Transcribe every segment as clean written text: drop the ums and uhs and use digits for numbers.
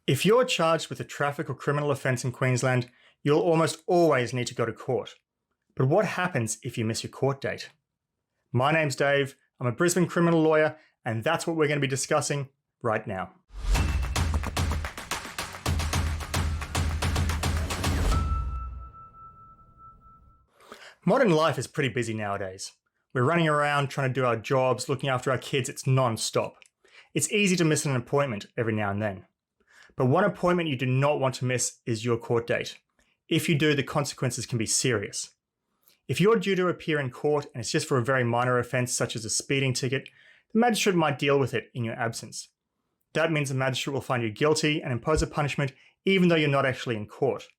If you're charged with a traffic or criminal offence in Queensland, you'll almost always need to go to court. But what happens if you miss your court date? My name's Dave, I'm a Brisbane criminal lawyer, and that's what we're going to be discussing right now. Modern life is pretty busy nowadays. We're running around trying to do our jobs, looking after our kids, it's non-stop. It's easy to miss an appointment every now and then. But one appointment you do not want to miss is your court date. If you do, the consequences can be serious. If you're due to appear in court and it's just for a very minor offence such as a speeding ticket, the magistrate might deal with it in your absence. That means the magistrate will find you guilty and impose a punishment even though you're not actually in court.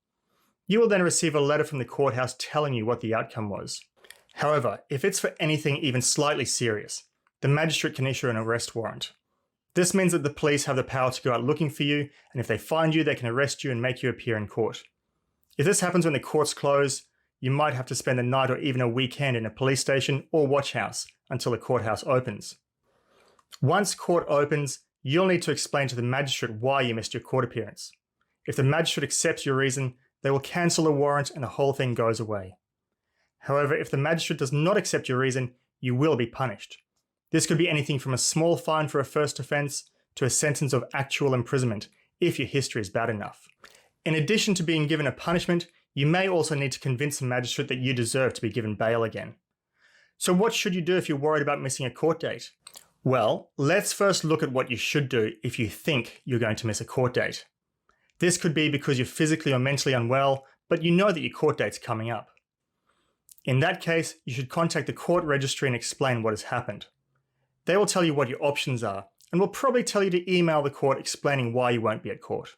You will then receive a letter from the courthouse telling you what the outcome was. However, if it's for anything even slightly serious, the magistrate can issue an arrest warrant. This means that the police have the power to go out looking for you, and if they find you, they can arrest you and make you appear in court. If this happens when the courts close, you might have to spend a night or even a weekend in a police station or watch house until the courthouse opens. Once court opens, you'll need to explain to the magistrate why you missed your court appearance. If the magistrate accepts your reason, they will cancel the warrant and the whole thing goes away. However, if the magistrate does not accept your reason, you will be punished. This could be anything from a small fine for a first offence to a sentence of actual imprisonment if your history is bad enough. In addition to being given a punishment, you may also need to convince the magistrate that you deserve to be given bail again. So what should you do if you're worried about missing a court date? Well, let's first look at what you should do if you think you're going to miss a court date. This could be because you're physically or mentally unwell, but you know that your court date's coming up. In that case, you should contact the court registry and explain what has happened. They will tell you what your options are, and will probably tell you to email the court explaining why you won't be at court.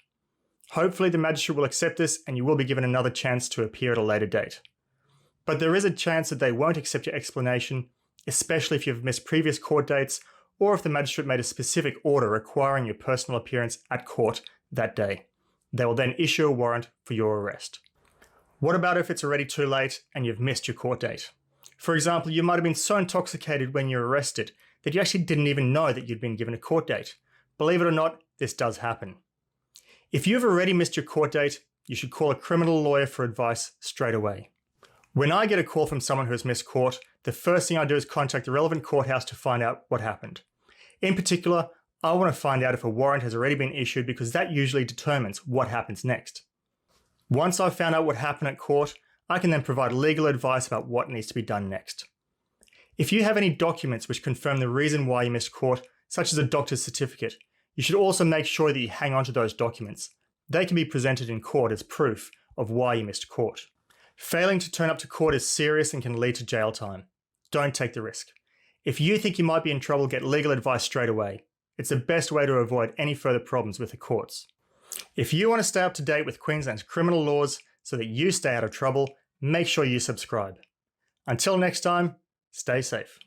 Hopefully the magistrate will accept this and you will be given another chance to appear at a later date. But there is a chance that they won't accept your explanation, especially if you've missed previous court dates or if the magistrate made a specific order requiring your personal appearance at court that day. They will then issue a warrant for your arrest. What about if it's already too late and you've missed your court date? For example, you might have been so intoxicated when you were arrested that you actually didn't even know that you'd been given a court date. Believe it or not, this does happen. If you've already missed your court date, you should call a criminal lawyer for advice straight away. When I get a call from someone who has missed court, the first thing I do is contact the relevant courthouse to find out what happened. In particular, I want to find out if a warrant has already been issued because that usually determines what happens next. Once I've found out what happened at court, I can then provide legal advice about what needs to be done next. If you have any documents which confirm the reason why you missed court, such as a doctor's certificate, you should also make sure that you hang on to those documents. They can be presented in court as proof of why you missed court. Failing to turn up to court is serious and can lead to jail time. Don't take the risk. If you think you might be in trouble, get legal advice straight away. It's the best way to avoid any further problems with the courts. If you want to stay up to date with Queensland's criminal laws so that you stay out of trouble, make sure you subscribe. Until next time, stay safe.